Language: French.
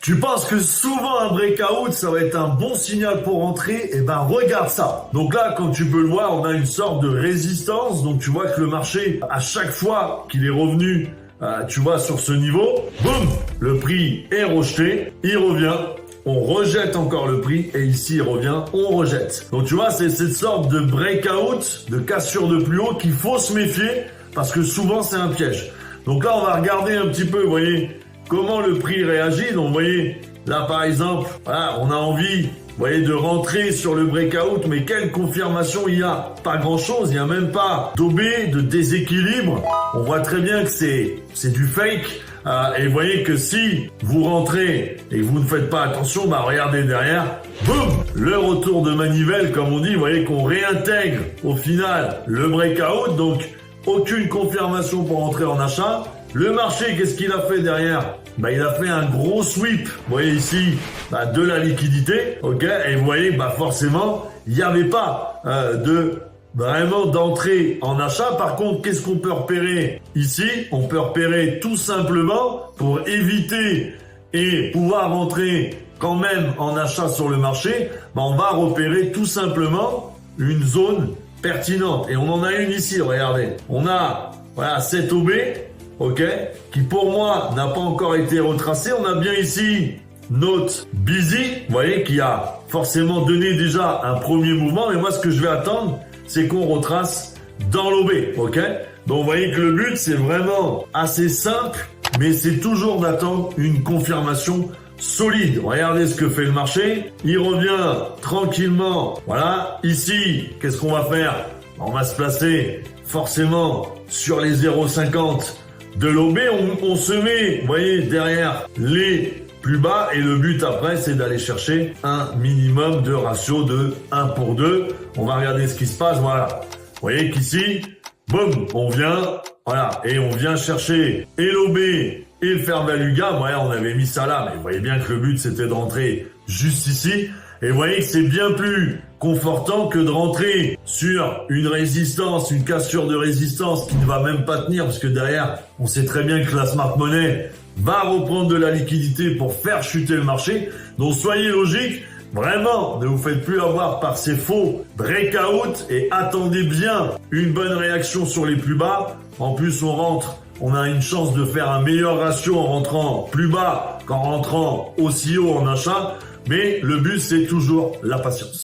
Tu penses que souvent un breakout, ça va être un bon signal pour rentrer? Eh ben, regarde ça. Donc là, comme tu peux le voir, on a une sorte de résistance. Donc tu vois que le marché, à chaque fois qu'il est revenu, tu vois, sur ce niveau, boum, le prix est rejeté, il revient. On rejette encore le prix et ici il revient, on rejette. Donc tu vois, c'est cette sorte de breakout, de cassure de plus haut qu'il faut se méfier parce que souvent c'est un piège. Donc là, on va regarder un petit peu, vous voyez, comment le prix réagit. Donc vous voyez, là par exemple, voilà, on a envie, vous voyez, de rentrer sur le breakout, mais quelle confirmation il y a? Pas grand chose, il n'y a même pas d'OB, de déséquilibre. On voit très bien que c'est du fake. Et vous voyez que si vous rentrez et que vous ne faites pas attention, bah regardez derrière, boum, le retour de manivelle, comme on dit, vous voyez qu'on réintègre au final le breakout, donc aucune confirmation pour entrer en achat. Le marché, qu'est-ce qu'il a fait derrière? Bah, il a fait un gros sweep, vous voyez ici, bah, de la liquidité, ok, et vous voyez, bah forcément, il n'y avait pas vraiment d'entrée en achat. Par contre, qu'est-ce qu'on peut repérer ici? On peut repérer tout simplement, pour éviter et pouvoir rentrer quand même en achat sur le marché, bah on va repérer tout simplement une zone pertinente. Et on en a une ici, regardez. On a voilà, cette OB, ok, qui pour moi n'a pas encore été retracée. On a bien ici notre busy, vous voyez, qui a forcément donné déjà un premier mouvement. Et moi, ce que je vais attendre, c'est qu'on retrace dans l'OB, ok? Donc vous voyez que le but, c'est vraiment assez simple, mais c'est toujours d'attendre une confirmation solide. Regardez ce que fait le marché. Il revient tranquillement. Voilà. Ici, qu'est-ce qu'on va faire? On va se placer forcément sur les 0,50 de l'OB. On se met, vous voyez, derrière les plus bas, et le but après, c'est d'aller chercher un minimum de ratio de 1 pour 2. On va regarder ce qui se passe, voilà. Vous voyez qu'ici, boum, on vient, voilà, et on vient chercher et l'OB et le fair value gap. Voilà, on avait mis ça là, mais vous voyez bien que le but, c'était de rentrer juste ici. Et vous voyez que c'est bien plus confortant que de rentrer sur une résistance, une cassure de résistance qui ne va même pas tenir, parce que derrière, on sait très bien que la smart money va reprendre de la liquidité pour faire chuter le marché. Donc soyez logique, vraiment, ne vous faites plus avoir par ces faux breakout et attendez bien une bonne réaction sur les plus bas. En plus, on a une chance de faire un meilleur ratio en rentrant plus bas qu'en rentrant aussi haut en achat. Mais le but, c'est toujours la patience.